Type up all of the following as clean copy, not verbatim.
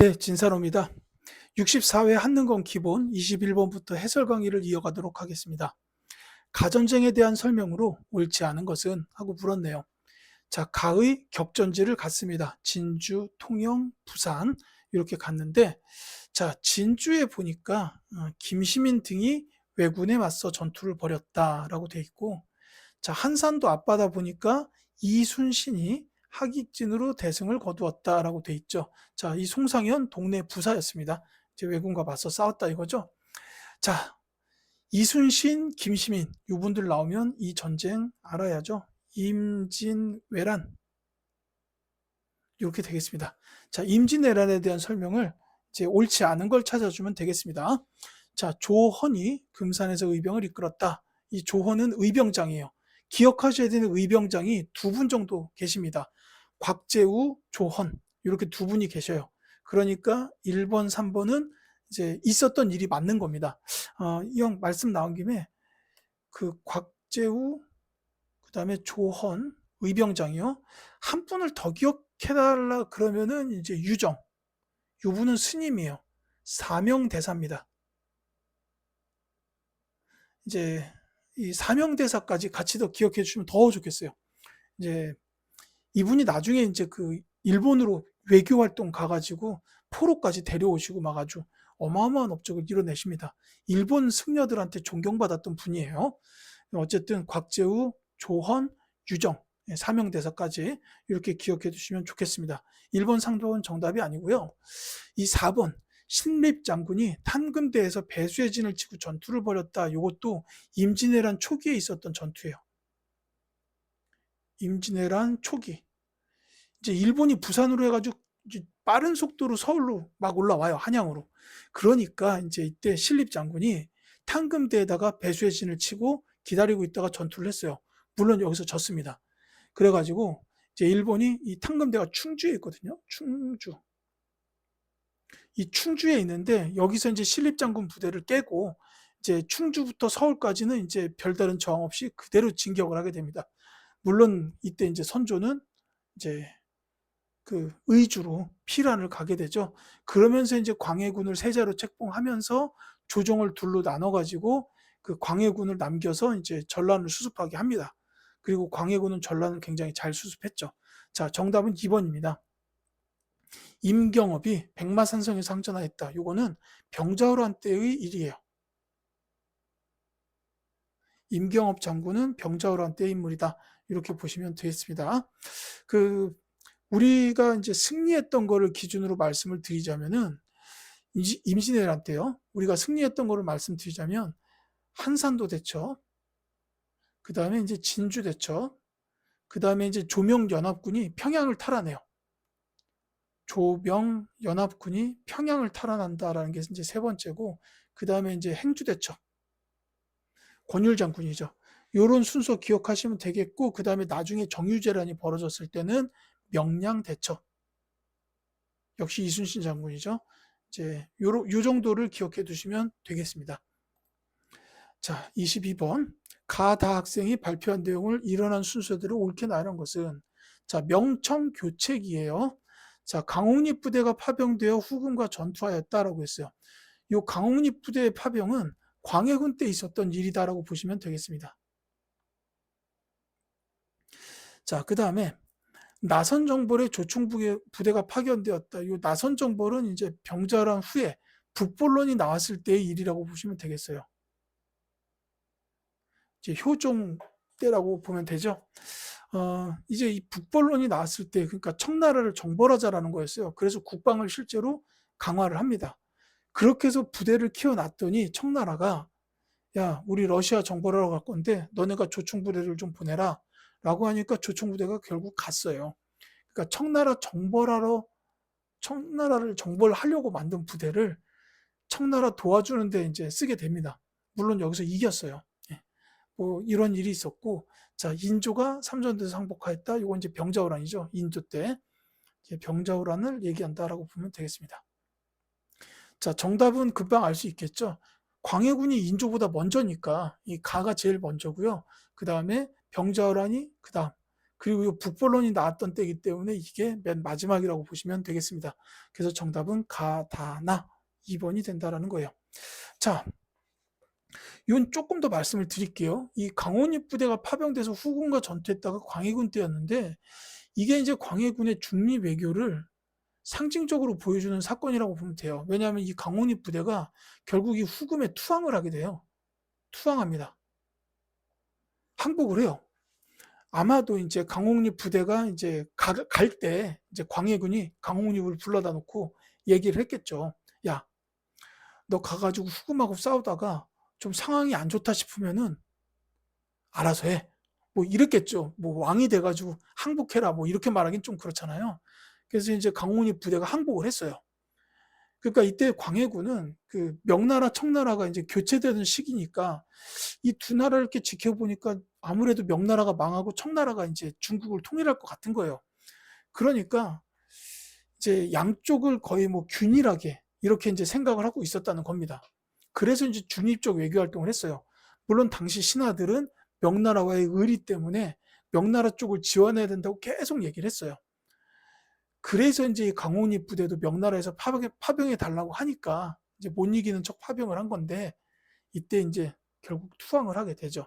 네, 진사로입니다. 64회 한능검 기본 21번부터 해설 강의를 이어가도록 하겠습니다. 가전쟁에 대한 설명으로 옳지 않은 것은 하고 물었네요. 자, 가의 격전지를 갔습니다. 진주, 통영, 부산 이렇게 갔는데, 자, 진주에 보니까 김시민 등이 왜군에 맞서 전투를 벌였다라고 돼 있고, 자, 한산도 앞바다 보니까 이순신이 하객진으로 대승을 거두었다라고 돼 있죠. 자, 이 송상현 동네 부사였습니다. 이제 왜군과 맞서 싸웠다 이거죠. 자, 이순신, 김시민 이분들 나오면 이 전쟁 알아야죠. 임진왜란 이렇게 되겠습니다. 자, 임진왜란에 대한 설명을 이제 옳지 않은 걸 찾아주면 되겠습니다. 자, 조헌이 금산에서 의병을 이끌었다. 이 조헌은 의병장이에요. 기억하셔야 되는 의병장이 두 분 정도 계십니다. 곽재우, 조헌 이렇게 두 분이 계셔요. 그러니까 1번, 3번은 이제 있었던 일이 맞는 겁니다. 이 형 말씀 나온 김에 그 곽재우 그다음에 조헌 의병장이요. 한 분을 더 기억해달라 그러면은 이제 유정. 이분은 스님이에요. 사명대사입니다. 이제 이 사명대사까지 같이 더 기억해 주시면 더 좋겠어요. 이제 이분이 나중에 이제 그 일본으로 외교 활동 가가지고 포로까지 데려오시고 막 아주 어마어마한 업적을 이뤄내십니다. 일본 승려들한테 존경받았던 분이에요. 어쨌든 곽재우, 조헌, 유정, 사명대사까지 이렇게 기억해 두시면 좋겠습니다. 1번 상도는 정답이 아니고요. 이 4번 신립장군이 탄금대에서 배수의 진을 치고 전투를 벌였다. 이것도 임진왜란 초기에 있었던 전투예요. 임진왜란 초기. 이제 일본이 부산으로 해가지고 빠른 속도로 서울로 막 올라와요. 한양으로. 그러니까 이제 이때 신립장군이 탄금대에다가 배수의 진을 치고 기다리고 있다가 전투를 했어요. 물론 여기서 졌습니다. 그래가지고 이제 일본이 이 탄금대가 충주에 있거든요. 충주. 이 충주에 있는데 여기서 이제 신립장군 부대를 깨고 이제 충주부터 서울까지는 이제 별다른 저항 없이 그대로 진격을 하게 됩니다. 물론 이때 이제 선조는 이제 그 의주로 피란을 가게 되죠. 그러면서 이제 광해군을 세자로 책봉하면서 조정을 둘로 나눠가지고 그 광해군을 남겨서 이제 전란을 수습하게 합니다. 그리고 광해군은 전란을 굉장히 잘 수습했죠. 자, 정답은 2번입니다. 임경업이 백마산성에 상전하였다. 요거는 병자호란 때의 일이에요. 임경업 장군은 병자호란 때의 인물이다. 이렇게 보시면 되겠습니다. 그 우리가 이제 승리했던 거를 기준으로 말씀을 드리자면은 임진왜란 때요. 우리가 승리했던 거를 말씀드리자면 한산도 대첩, 그 다음에 이제 진주 대첩, 그 다음에 이제 조명연합군이 평양을 탈환해요. 조명연합군이 평양을 탈환한다라는 게 이제 세 번째고, 그 다음에 이제 행주대첩, 권율장군이죠. 요런 순서 기억하시면 되겠고, 그 다음에 나중에 정유재란이 벌어졌을 때는 명량대첩, 역시 이순신 장군이죠. 이제 요 정도를 기억해 두시면 되겠습니다. 자, 22번. 가다 학생이 발표한 내용을 일어난 순서대로 옳게 나눈 것은, 자, 명청교책이에요. 자, 강홍립 부대가 파병되어 후금과 전투하였다라고 했어요. 이 강홍립 부대의 파병은 광해군 때 있었던 일이다라고 보시면 되겠습니다. 자, 그 다음에 나선정벌의 조총부대가 파견되었다. 이 나선정벌은 이제 병자호란 후에 북본론이 나왔을 때의 일이라고 보시면 되겠어요. 이제 효종 때라고 보면 되죠. 이제 이 북본론이 나왔을 때, 그러니까 청나라를 정벌하자라는 거였어요. 그래서 국방을 실제로 강화를 합니다. 그렇게 해서 부대를 키워놨더니 청나라가, 야, 우리 러시아 정벌하러 갈 건데 너네가 조총부대를 좀 보내라 라고 하니까 조총부대가 결국 갔어요. 그러니까 청나라를 정벌하려고 만든 부대를 청나라 도와주는데 이제 쓰게 됩니다. 물론 여기서 이겼어요. 예. 뭐 이런 일이 있었고, 자, 인조가 삼전대에서 항복하였다. 이건 이제 병자호란이죠. 인조 때 병자호란을 얘기한다라고 보면 되겠습니다. 자, 정답은 금방 알 수 있겠죠. 광해군이 인조보다 먼저니까 이 가가 제일 먼저고요. 그 다음에 병자호란이 그 다음, 그리고 이 북벌론이 나왔던 때이기 때문에 이게 맨 마지막이라고 보시면 되겠습니다. 그래서 정답은 가다나 2번이 된다라는 거예요. 자, 이건 조금 더 말씀을 드릴게요. 이 강원입 부대가 파병돼서 후군과 전투했다가 광해군 때였는데 이게 이제 광해군의 중립 외교를 상징적으로 보여주는 사건이라고 보면 돼요. 왜냐하면 이 강원입 부대가 결국 이 후금에 투항을 하게 돼요. 투항합니다. 항복을 해요. 아마도 이제 강홍립 부대가 이제 갈 때 이제 광해군이 강홍립을 불러다 놓고 얘기를 했겠죠. 야, 너 가가지고 후금하고 싸우다가 좀 상황이 안 좋다 싶으면은 알아서 해. 뭐 이랬겠죠. 뭐 왕이 돼가지고 항복해라. 뭐 이렇게 말하긴 좀 그렇잖아요. 그래서 이제 강홍립 부대가 항복을 했어요. 그러니까 이때 광해군은 그 명나라, 청나라가 이제 교체되는 시기니까 이 두 나라를 이렇게 지켜보니까 아무래도 명나라가 망하고 청나라가 이제 중국을 통일할 것 같은 거예요. 그러니까 이제 양쪽을 거의 뭐 균일하게 이렇게 이제 생각을 하고 있었다는 겁니다. 그래서 이제 중립적 외교 활동을 했어요. 물론 당시 신하들은 명나라와의 의리 때문에 명나라 쪽을 지원해야 된다고 계속 얘기를 했어요. 그래서 이제 강홍립 부대도 명나라에서 파병해 달라고 하니까 이제 못 이기는 척 파병을 한 건데 이때 이제 결국 투항을 하게 되죠.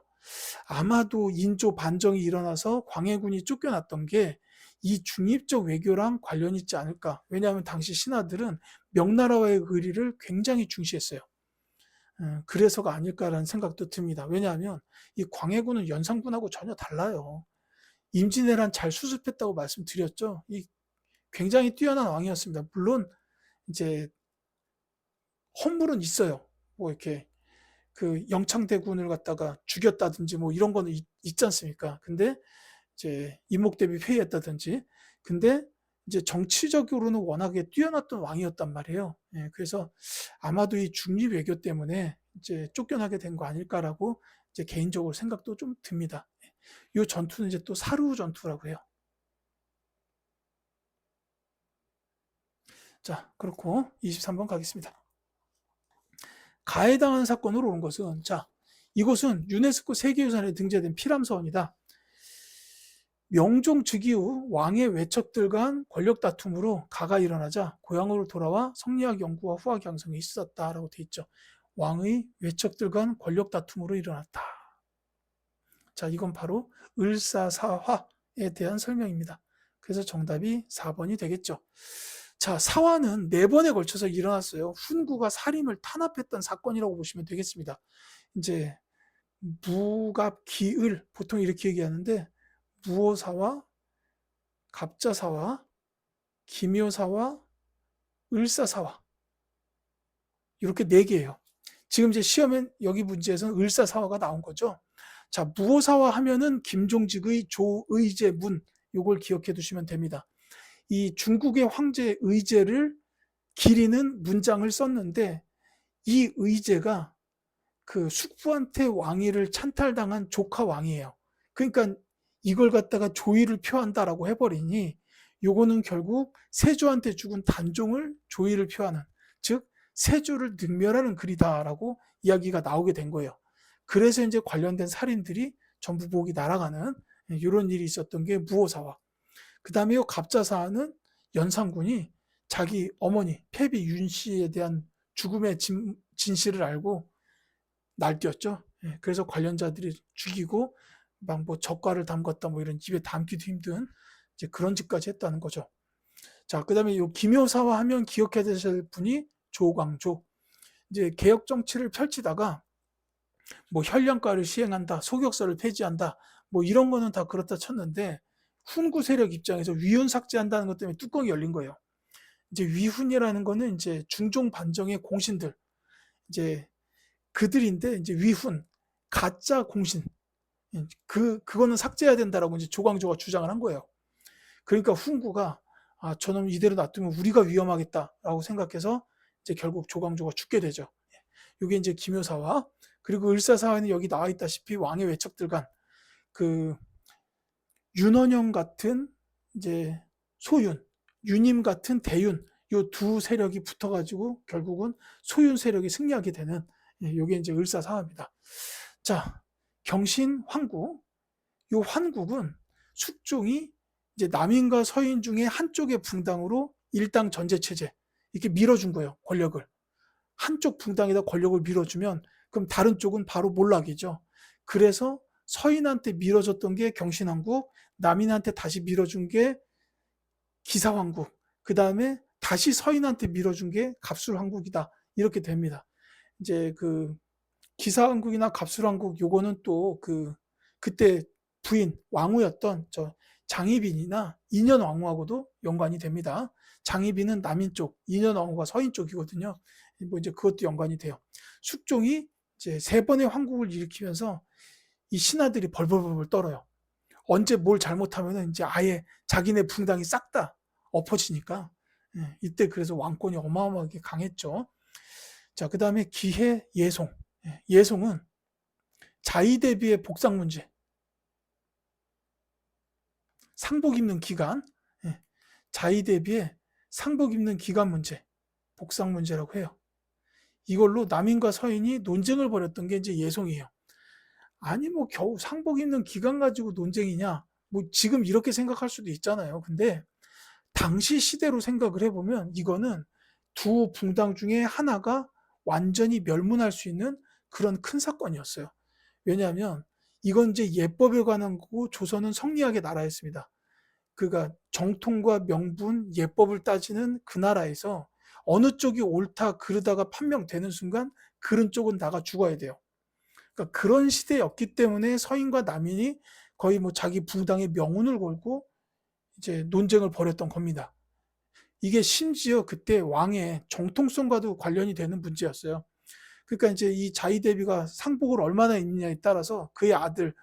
아마도 인조 반정이 일어나서 광해군이 쫓겨났던 게 이 중립적 외교랑 관련이 있지 않을까. 왜냐하면 당시 신하들은 명나라와의 의리를 굉장히 중시했어요. 그래서가 아닐까라는 생각도 듭니다. 왜냐하면 이 광해군은 연산군하고 전혀 달라요. 임진왜란 잘 수습했다고 말씀드렸죠. 이 굉장히 뛰어난 왕이었습니다. 물론 이제 허물은 있어요. 뭐 이렇게 그 영창대군을 갖다가 죽였다든지 뭐 이런 거는 있지 않습니까? 근데 이제 이목대비 회의했다든지 근데 이제 정치적으로는 워낙에 뛰어났던 왕이었단 말이에요. 예, 그래서 아마도 이 중립 외교 때문에 이제 쫓겨나게 된 거 아닐까라고 이제 개인적으로 생각도 좀 듭니다. 이 전투는 이제 또 사루 전투라고 해요. 자, 그렇고 23번 가겠습니다. 가해당한 사건으로 온 것은 자, 이곳은 유네스코 세계유산에 등재된 피람서원이다. 명종 즉위 후 왕의 외척들 간 권력 다툼으로 가가 일어나자 고향으로 돌아와 성리학 연구와 후학 양성에 있었다라고 돼 있죠. 왕의 외척들 간 권력 다툼으로 일어났다. 자, 이건 바로 을사사화에 대한 설명입니다. 그래서 정답이 4번이 되겠죠. 자, 사화는 4번에 걸쳐서 일어났어요. 훈구가 사림을 탄압했던 사건이라고 보시면 되겠습니다. 이제 무갑기을 보통 이렇게 얘기하는데 무오사화, 갑자사화, 기묘사화, 을사사화 이렇게 4개예요. 지금 이제 시험엔 여기 문제에서는 을사사화가 나온 거죠. 자, 무오사화 하면은 김종직의 조의제문 요걸 기억해 두시면 됩니다. 이 중국의 황제 의제를 기리는 문장을 썼는데 이 의제가 그 숙부한테 왕위를 찬탈당한 조카 왕이에요. 그러니까 이걸 갖다가 조의를 표한다라고 해버리니 요거는 결국 세조한테 죽은 단종을 조의를 표하는 즉 세조를 능멸하는 글이다라고 이야기가 나오게 된 거예요. 그래서 이제 관련된 살인들이 전부 목이 날아가는 이런 일이 있었던 게 무오사화. 그 다음에 갑자사화는 연산군이 자기 어머니 패비 윤씨에 대한 죽음의 진실을 알고 날뛰었죠. 그래서 관련자들이 죽이고 막 뭐 젓갈을 담갔다 뭐 이런 입에 담기도 힘든 이제 그런 짓까지 했다는 거죠. 자, 그다음에 요 기묘사화 하면 기억해야 되실 분이 조광조. 이제 개혁 정치를 펼치다가 뭐 현량가를 시행한다, 소격서를 폐지한다, 뭐 이런 거는 다 그렇다 쳤는데 훈구 세력 입장에서 위훈 삭제한다는 것 때문에 뚜껑이 열린 거예요. 이제 위훈이라는 거는 이제 중종 반정의 공신들, 이제 그들인데 이제 위훈, 가짜 공신, 그거는 삭제해야 된다라고 이제 조광조가 주장을 한 거예요. 그러니까 훈구가 아, 저놈 이대로 놔두면 우리가 위험하겠다라고 생각해서 이제 결국 조광조가 죽게 되죠. 이게 이제 기묘사화. 그리고 을사사화는 여기 나와 있다시피 왕의 외척들 간 그 윤원영 같은 이제 소윤, 윤임 같은 대윤 요 두 세력이 붙어가지고 결국은 소윤 세력이 승리하게 되는 요게 이제 을사사화입니다. 자, 경신 환국. 요 환국은 숙종이 이제 남인과 서인 중에 한쪽의 붕당으로 일당 전제 체제 이렇게 밀어준 거예요. 권력을. 한쪽 붕당에다 권력을 밀어주면 그럼 다른 쪽은 바로 몰락이죠. 그래서 서인한테 밀어줬던 게 경신왕국, 남인한테 다시 밀어준 게 기사왕국, 그 다음에 다시 서인한테 밀어준 게 갑술왕국이다. 이렇게 됩니다. 이제 그 기사왕국이나 갑술왕국 요거는 또 그때 부인 왕후였던 저 장희빈이나 인현왕후하고도 연관이 됩니다. 장희빈은 남인 쪽, 인현왕후가 서인 쪽이거든요. 뭐 이제 그것도 연관이 돼요. 숙종이 이제 3번의 황국을 일으키면서 이 신하들이 벌벌벌 떨어요. 언제 뭘 잘못하면은 이제 아예 자기네 붕당이 싹 다 엎어지니까. 이때 그래서 왕권이 어마어마하게 강했죠. 자, 그 다음에 기해, 예송. 예송은 자의 대비의 복상 문제, 상복 입는 기간, 자의 대비의 상복 입는 기간 문제, 복상 문제라고 해요. 이걸로 남인과 서인이 논쟁을 벌였던 게 이제 예송이에요. 아니 뭐 겨우 상복 입는 기간 가지고 논쟁이냐? 뭐 지금 이렇게 생각할 수도 있잖아요. 근데 당시 시대로 생각을 해보면 이거는 두 붕당 중에 하나가 완전히 멸문할 수 있는 그런 큰 사건이었어요. 왜냐하면 이건 이제 예법에 관한 거고 조선은 성리학의 나라였습니다. 그러니까 정통과 명분, 예법을 따지는 그 나라에서 어느 쪽이 옳다 그르다가 판명되는 순간 그런 쪽은 나가 죽어야 돼요. 그러니까 그런 시대였기 때문에 서인과 남인이 거의 뭐 자기 붕당의 명운을 걸고 이제 논쟁을 벌였던 겁니다. 이게 심지어 그때 왕의 정통성과도 관련이 되는 문제였어요. 그러니까 이제 이 자의 대비가 상복을 얼마나 입느냐에 따라서 그의 아들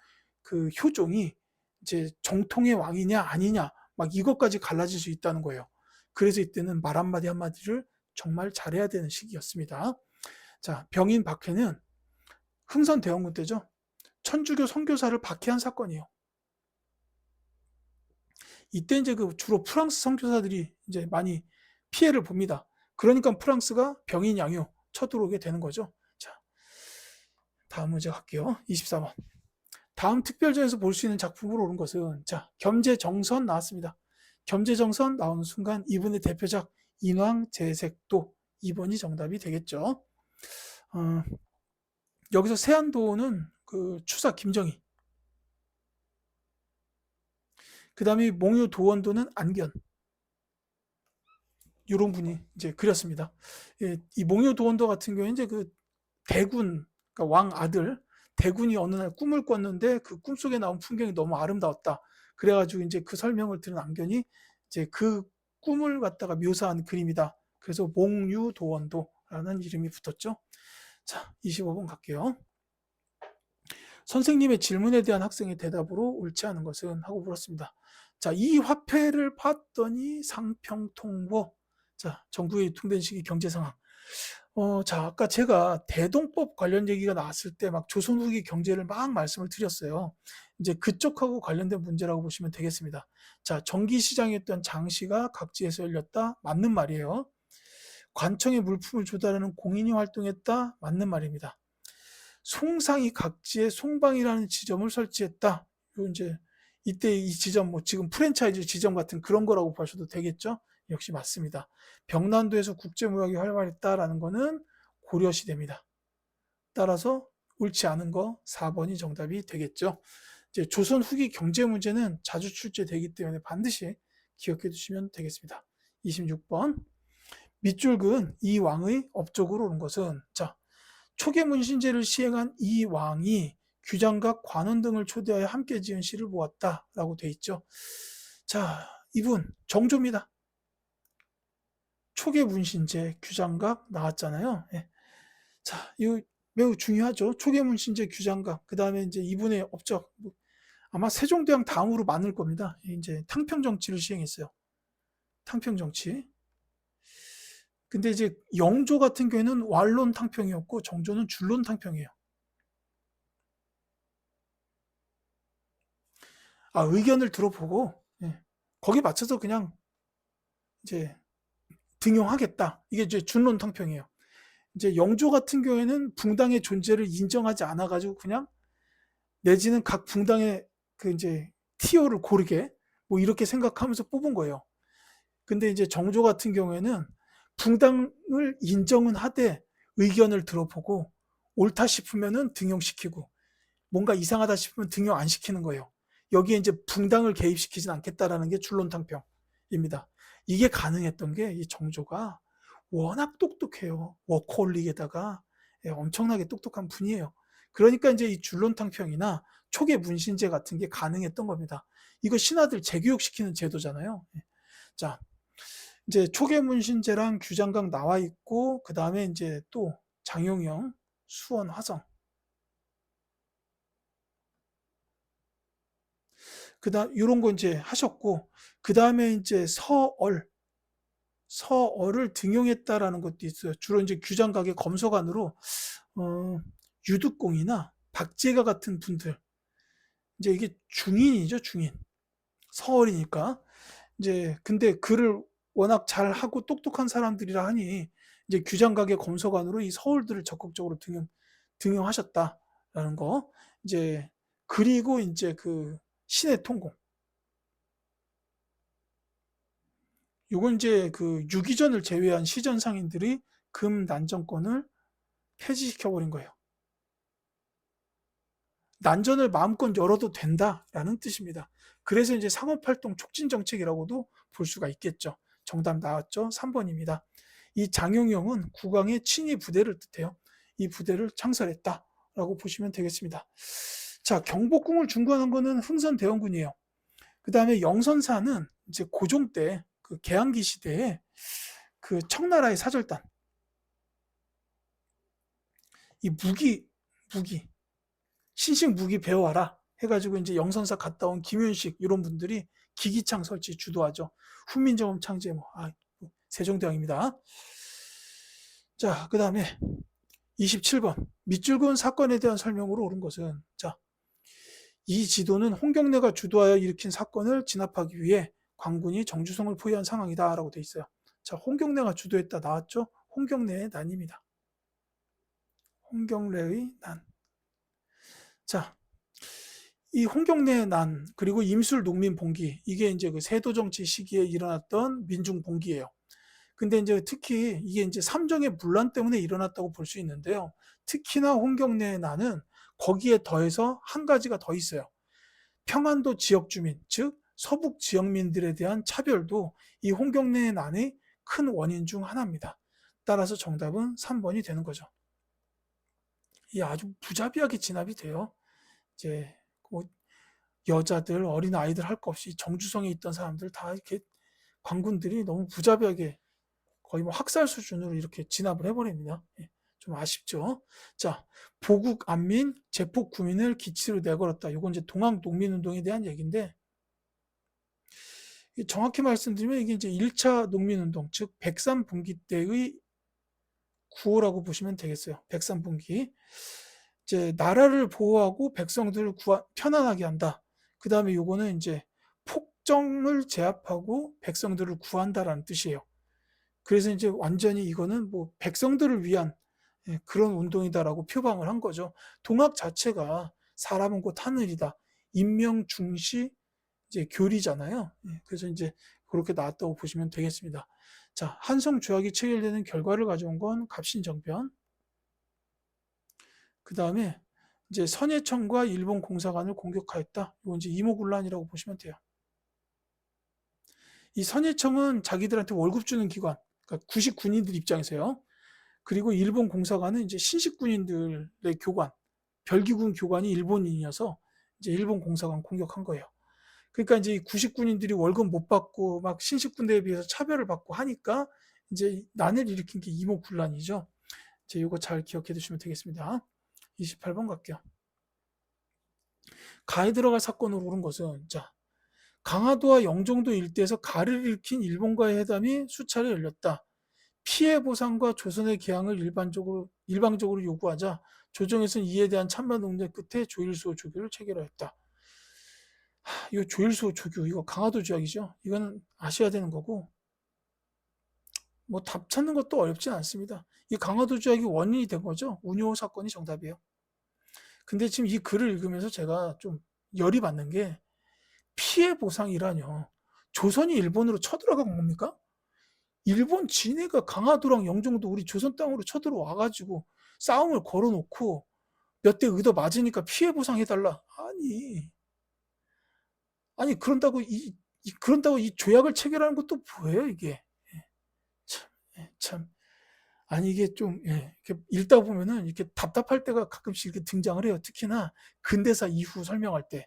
그 효종이 이제 정통의 왕이냐 아니냐 막 이것까지 갈라질 수 있다는 거예요. 그래서 이때는 말 한마디 한마디를 정말 잘해야 되는 시기였습니다. 자, 병인 박해는 흥선대원군 때죠. 천주교 선교사를 박해한 사건이에요. 이때 이제 그 주로 프랑스 선교사들이 이제 많이 피해를 봅니다. 그러니까 프랑스가 병인 양요 쳐들어오게 되는 거죠. 자, 다음 문제 갈게요. 24번. 다음 특별전에서 볼 수 있는 작품으로 오른 것은 자, 겸재정선 나왔습니다. 겸재정선 나오는 순간 이분의 대표작 인왕제색도 2번이 정답이 되겠죠. 여기서 세안도는 그 추사 김정희, 그 다음에 몽유 도원도는 안견, 이런 분이 이제 그렸습니다. 예, 이 몽유 도원도 같은 경우에 이제 그 대군, 그러니까 왕 아들 대군이 어느 날 꿈을 꿨는데 그 꿈속에 나온 풍경이 너무 아름다웠다. 그래가지고 이제 그 설명을 들은 안견이 이제 그 꿈을 갖다가 묘사한 그림이다. 그래서 몽유 도원도라는 이름이 붙었죠. 자, 25번 갈게요. 선생님의 질문에 대한 학생의 대답으로 옳지 않은 것은 하고 물었습니다. 자, 이 화폐를 봤더니 상평통보. 자, 전국에 유통된 시기 경제 상황. 자, 아까 제가 대동법 관련 얘기가 나왔을 때 막 조선 후기 경제를 막 말씀을 드렸어요. 이제 그쪽하고 관련된 문제라고 보시면 되겠습니다. 자, 전기시장이었던 장시가 각지에서 열렸다. 맞는 말이에요. 관청에 물품을 조달하는 공인이 활동했다. 맞는 말입니다. 송상이 각지에 송방이라는 지점을 설치했다. 요 이제 이때 이 지점 뭐 지금 프랜차이즈 지점 같은 그런 거라고 보셔도 되겠죠? 역시 맞습니다. 병난도에서 국제무역이 활발했다라는 거는 고려시대입니다. 따라서 옳지 않은 거 4번이 정답이 되겠죠. 이제 조선 후기 경제 문제는 자주 출제되기 때문에 반드시 기억해 두시면 되겠습니다. 26번. 밑줄 그은 이 왕의 업적으로 오는 것은 자, 초계문신제를 시행한 이 왕이 규장각 관원 등을 초대하여 함께 지은 시를 모았다라고 돼 있죠. 자, 이분 정조입니다. 초계문신제 규장각 나왔잖아요. 예. 자, 이거 매우 중요하죠. 초계문신제 규장각. 그 다음에 이제 이분의 업적 아마 세종대왕 다음으로 많을 겁니다. 이제 탕평정치를 시행했어요. 탕평정치. 근데 이제 영조 같은 경우에는 완론 탕평이었고 정조는 줄론 탕평이에요. 아, 의견을 들어보고 예, 거기 맞춰서 그냥 이제 등용하겠다. 이게 이제 준론 탕평이에요. 이제 영조 같은 경우에는 붕당의 존재를 인정하지 않아 가지고 그냥 내지는 각 붕당의 그 이제 티오를 고르게 뭐 이렇게 생각하면서 뽑은 거예요. 근데 이제 정조 같은 경우에는 붕당을 인정은 하되 의견을 들어보고 옳다 싶으면은 등용시키고 뭔가 이상하다 싶으면 등용 안 시키는 거예요. 여기에 이제 붕당을 개입시키진 않겠다라는 게 줄론탕평입니다. 이게 가능했던 게 이 정조가 워낙 똑똑해요. 워커홀릭에다가 엄청나게 똑똑한 분이에요. 그러니까 이제 이 줄론탕평이나 초계 문신제 같은 게 가능했던 겁니다. 이거 신하들 재교육시키는 제도잖아요. 자, 이제 초계 문신제랑 규장각 나와 있고 그 다음에 이제 또 장용영, 수원, 화성. 그다음 이런 거 이제 하셨고 그 다음에 이제 서얼을 등용했다라는 것도 있어요. 주로 이제 규장각의 검소관으로 유득공이나 박제가 같은 분들 이제 이게 중인이죠, 중인. 서얼이니까 이제 근데 글을 워낙 잘하고 똑똑한 사람들이라 하니 이제 규장각의 검소관으로 이 서울들을 적극적으로 등용하셨다라는 거. 이제 그리고 이제 그 신의 통공. 요건 이제 그 유기전을 제외한 시전 상인들이 금 난정권을 폐지시켜 버린 거예요. 난전을 마음껏 열어도 된다라는 뜻입니다. 그래서 이제 상업활동 촉진 정책이라고도 볼 수가 있겠죠. 정답 나왔죠? 3번입니다. 이 장용영은 국왕의 친위 부대를 뜻해요. 이 부대를 창설했다라고 보시면 되겠습니다. 자, 경복궁을 중건한 거는 흥선대원군이에요. 그 다음에 영선사는 이제 고종 때, 그 개항기 시대에 그 청나라의 사절단, 이 무기, 신식 무기 배워와라 해가지고 이제 영선사 갔다 온 김윤식 이런 분들이 기기창 설치 주도하죠. 훈민정음 창제 세종대왕입니다. 자, 그 다음에 27번 밑줄그은 사건에 대한 설명으로 옳은 것은 자, 이 지도는 홍경래가 주도하여 일으킨 사건을 진압하기 위해 광군이 정주성을 포위한 상황이다 라고 돼 있어요. 자, 홍경래가 주도했다 나왔죠? 홍경래의 난입니다. 홍경래의 난. 자, 이 홍경래의 난 그리고 임술 농민 봉기 이게 이제 그 세도 정치 시기에 일어났던 민중 봉기예요. 근데 이제 특히 이게 이제 삼정의 분란 때문에 일어났다고 볼 수 있는데요. 특히나 홍경래의 난은 거기에 더해서 한 가지가 더 있어요. 평안도 지역 주민, 즉 서북 지역민들에 대한 차별도 이 홍경래의 난의 큰 원인 중 하나입니다. 따라서 정답은 3번이 되는 거죠. 이 아주 부자비하게 진압이 돼요. 이제 뭐 여자들, 어린 아이들 할 거 없이 정주성에 있던 사람들 다 이렇게 관군들이 너무 부자비하게 거의 뭐 학살 수준으로 이렇게 진압을 해버립니다. 좀 아쉽죠. 자, 보국 안민, 제폭 구민을 기치로 내걸었다. 이건 이제 동학 농민운동에 대한 얘기인데 정확히 말씀드리면 이게 이제 1차 농민운동, 즉 백삼분기 때의 구호라고 보시면 되겠어요. 백삼분기. 이제 나라를 보호하고 백성들을 편안하게 한다. 그 다음에 요거는 이제 폭정을 제압하고 백성들을 구한다라는 뜻이에요. 그래서 이제 완전히 이거는 뭐 백성들을 위한 그런 운동이다라고 표방을 한 거죠. 동학 자체가 사람은 곧 하늘이다. 인명중시 이제 교리잖아요. 그래서 이제 그렇게 나왔다고 보시면 되겠습니다. 자, 한성 조약이 체결되는 결과를 가져온 건 갑신정변. 그 다음에 이제 선예청과 일본 공사관을 공격하였다. 이건 이제 이모군란이라고 보시면 돼요. 이 선예청은 자기들한테 월급 주는 기관, 그러니까 구식 군인들 입장에서요. 그리고 일본 공사관은 이제 신식 군인들의 교관, 별기군 교관이 일본인이어서 이제 일본 공사관 공격한 거예요. 그러니까 이제 구식 군인들이 월급 못 받고 막 신식 군대에 비해서 차별을 받고 하니까 이제 난을 일으킨 게 이모군란이죠. 이제 이거 잘 기억해 두시면 되겠습니다. 28번 갈게요. 가에 들어갈 사건으로 오른 것은 자, 강화도와 영종도 일대에서 가를 일으킨 일본과의 회담이 수차례 열렸다. 피해 보상과 조선의 개항을 일방적으로 요구하자 조정에서는 이에 대한 찬반 논의 끝에 조일수호 조교를 체결하였다. 이거 조일수호 조교 이거 강화도 조약이죠. 이거는 아셔야 되는 거고 뭐 답 찾는 것도 어렵진 않습니다. 이 강화도 조약이 원인이 된 거죠. 운요 사건이 정답이에요. 근데 지금 이 글을 읽으면서 제가 좀 열이 받는 게 피해 보상이라뇨. 조선이 일본으로 쳐들어간 겁니까? 일본 진해가 강화도랑 영종도 우리 조선 땅으로 쳐들어와 가지고 싸움을 걸어놓고 몇 대 의도 맞으니까 피해 보상해달라. 아니 그런다고 이 조약을 체결하는 것도 뭐예요 이게? 예, 참, 참. 아니 이게 좀 이렇게 읽다 보면은 이렇게 답답할 때가 가끔씩 이렇게 등장을 해요. 특히나 근대사 이후 설명할 때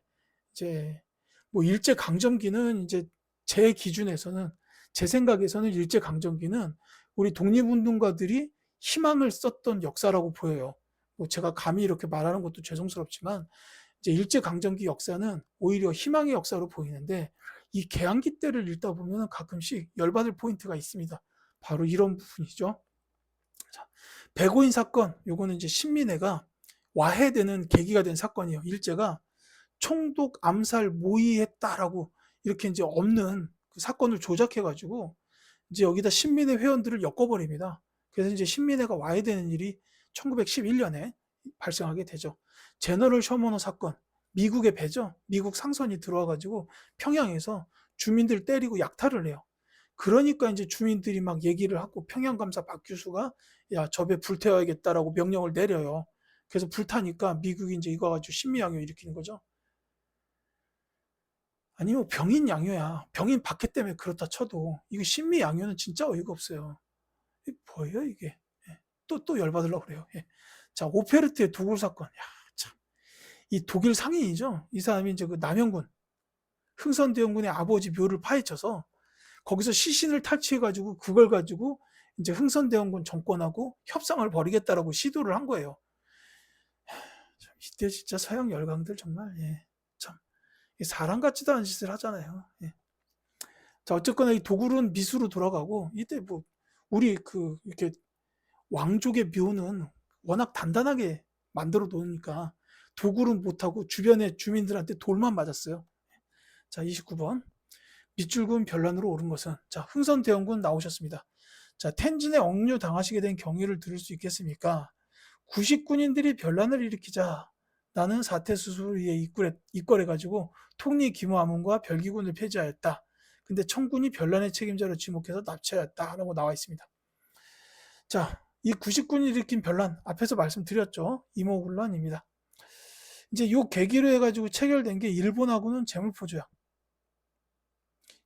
이제 뭐 일제 강점기는 이제 제 기준에서는 제 생각에서는 일제 강점기는 우리 독립운동가들이 희망을 썼던 역사라고 보여요. 뭐 제가 감히 이렇게 말하는 것도 죄송스럽지만 이제 일제 강점기 역사는 오히려 희망의 역사로 보이는데 이 개항기 때를 읽다 보면 가끔씩 열받을 포인트가 있습니다. 바로 이런 부분이죠. 자, 백오인 사건, 요거는 이제 신민회가 와해되는 계기가 된 사건이에요. 일제가 총독 암살 모의했다라고 이렇게 이제 없는 그 사건을 조작해가지고 이제 여기다 신민회 회원들을 엮어버립니다. 그래서 이제 신민회가 와해되는 일이 1911년에 발생하게 되죠. 제너럴 셔머너 사건, 미국의 배죠. 미국 상선이 들어와가지고 평양에서 주민들 때리고 약탈을 해요. 그러니까 이제 주민들이 막 얘기를 하고 평양감사 박 교수가 야, 저 배 불태워야겠다라고 명령을 내려요. 그래서 불타니까 미국이 이제 이거 가지고 신미양요 일으키는 거죠. 아니 뭐 병인 양요야. 병인 박해 때문에 그렇다 쳐도 이거 신미양요는 진짜 어이가 없어요. 이게 뭐예요 이게? 예. 또 열받으려고 그래요. 예. 자, 오페르트의 도굴 사건. 야, 참. 이 독일 상인이죠. 이 사람이 이제 그 남영군, 흥선대원군의 아버지 묘를 파헤쳐서 거기서 시신을 탈취해가지고 그걸 가지고 이제 흥선대원군 정권하고 협상을 벌이겠다라고 시도를 한 거예요. 이때 진짜 서양 열강들 정말 참 사람 같지도 않은 짓을 하잖아요. 예. 자, 어쨌거나 이 도굴은 미수로 돌아가고 이때 뭐 우리 그 이렇게 왕족의 묘는 워낙 단단하게 만들어 놓으니까 도굴은 못하고 주변의 주민들한테 돌만 맞았어요. 자, 29번. 밑줄근 변란으로 오른 것은 자, 흥선대원군 나오셨습니다. 자, 텐진에 억류 당하시게 된 경위를 들을 수 있겠습니까? 구식군인들이 변란을 일으키자 나는 사태수수에 입궐해가지고 통리 기무아문과 별기군을 폐지하였다. 근데 청군이 변란의 책임자로 지목해서 납치하였다라고 나와 있습니다. 자, 이 구식군이 일으킨 변란 앞에서 말씀드렸죠. 이모군란입니다. 이제 요 계기로 해가지고 체결된 게 일본하고는 재물포조약.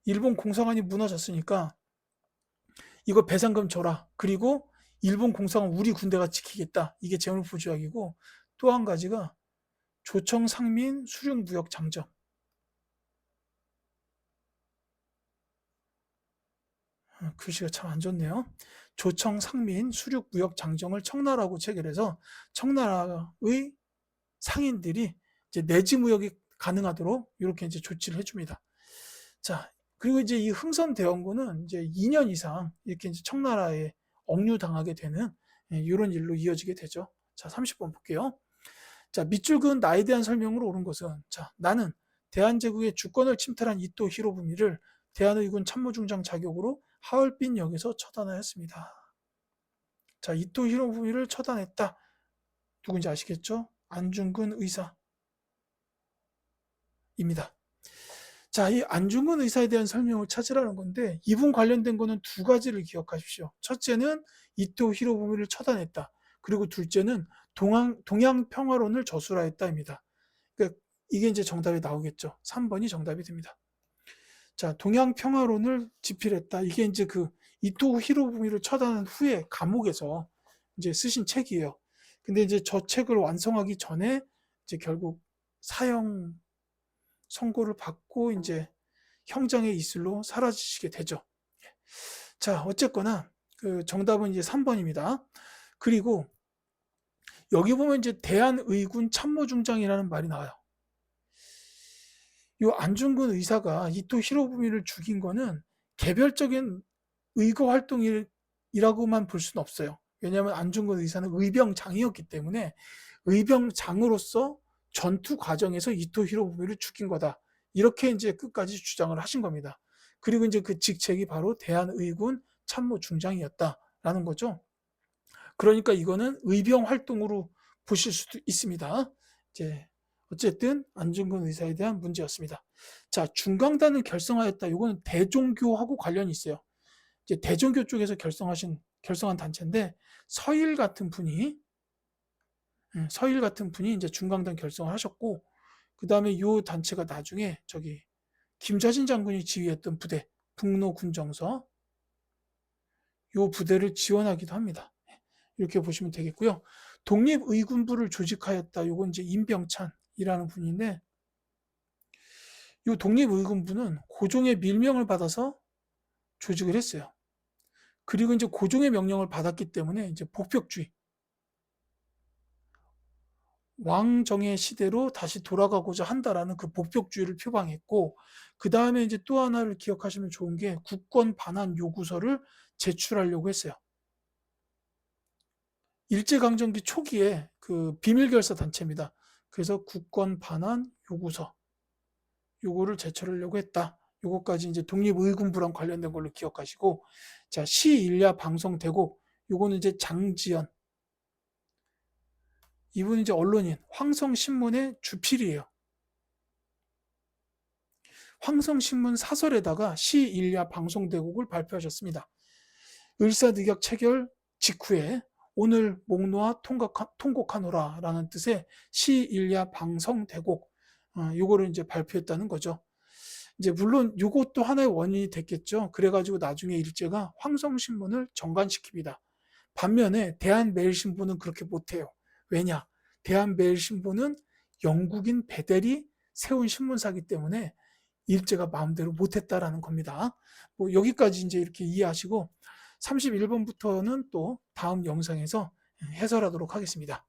일본 공사관이 무너졌으니까 이거 배상금 줘라. 그리고 일본 공사관 우리 군대가 지키겠다. 이게 재물포조약이고 또 한 가지가 조청 상민 수륙무역 장정. 글씨가 참 안 좋네요. 조청 상민 수륙무역 장정을 청나라하고 체결해서 청나라의 상인들이 이제 내지 무역이 가능하도록 이렇게 이제 조치를 해줍니다. 자, 그리고 이제 이 흥선대원군은 이제 2년 이상 이렇게 이제 청나라에 억류당하게 되는 이런 일로 이어지게 되죠. 자, 30번 볼게요. 자, 밑줄 그은 나에 대한 설명으로 옳은 것은 자, 나는 대한제국의 주권을 침탈한 이토 히로부미를 대한의군 참모중장 자격으로 하얼빈역에서 처단하였습니다. 자, 이토 히로부미를 처단했다. 누군지 아시겠죠? 안중근 의사입니다. 자, 이 안중근 의사에 대한 설명을 찾으라는 건데 이분 관련된 거는 두 가지를 기억하십시오. 첫째는 이토 히로부미를 처단했다. 그리고 둘째는 동양 평화론을 저술하였다입니다. 그러니까 이게 이제 정답이 나오겠죠. 3번이 정답이 됩니다. 자, 동양 평화론을 집필했다. 이게 이제 그 이토 히로부미를 처단한 후에 감옥에서 이제 쓰신 책이에요. 근데 이제 저 책을 완성하기 전에 이제 결국 사형 선고를 받고 이제 형장의 이슬로 사라지시게 되죠. 자, 어쨌거나 그 정답은 이제 3번입니다. 그리고 여기 보면 이제 대한의군 참모중장이라는 말이 나와요. 이 안중근 의사가 이토 히로부미를 죽인 거는 개별적인 의거 활동이라고만 볼 수는 없어요. 왜냐하면 안중근 의사는 의병장이었기 때문에 의병장으로서 전투 과정에서 이토 히로부미를 죽인 거다. 이렇게 이제 끝까지 주장을 하신 겁니다. 그리고 이제 그 직책이 바로 대한의군 참모중장이었다라는 거죠. 그러니까 이거는 의병 활동으로 보실 수도 있습니다. 이제 어쨌든 안중근 의사에 대한 문제였습니다. 자, 중강단을 결성하였다. 이거는 대종교하고 관련이 있어요. 이제 대종교 쪽에서 결성한 단체인데 서일 같은 분이 이제 중강단 결성을 하셨고, 그 다음에 이 단체가 나중에 저기 김좌진 장군이 지휘했던 부대 북로군정서 이 부대를 지원하기도 합니다. 이렇게 보시면 되겠고요. 독립의군부를 조직하였다. 이건 이제 임병찬이라는 분인데, 이 독립의군부는 고종의 밀명을 받아서 조직을 했어요. 그리고 이제 고종의 명령을 받았기 때문에 이제 복벽주의, 왕정의 시대로 다시 돌아가고자 한다라는 그 복벽주의를 표방했고, 그 다음에 이제 또 하나를 기억하시면 좋은 게 국권 반환 요구서를 제출하려고 했어요. 일제강점기 초기에 그 비밀결사 단체입니다. 그래서 국권 반환 요구서 요거를 제출하려고 했다. 요거까지 이제 독립의군부랑 관련된 걸로 기억하시고, 자, 시일야 방송대곡 요거는 이제 장지연, 이분은 이제 언론인 황성신문의 주필이에요. 황성신문 사설에다가 시일야 방송대곡을 발표하셨습니다. 을사늑약 체결 직후에 오늘 목놓아 통곡하노라 라는 뜻의 시일야 방성대곡, 요거를 이제 발표했다는 거죠. 이제 물론 이것도 하나의 원인이 됐겠죠. 그래가지고 나중에 일제가 황성신문을 정관시킵니다. 반면에 대한매일신보는 그렇게 못해요. 왜냐? 대한매일신보는 영국인 베델이 세운 신문사기 때문에 일제가 마음대로 못했다라는 겁니다. 뭐 여기까지 이제 이렇게 이해하시고 31번부터는 또 다음 영상에서 해설하도록 하겠습니다.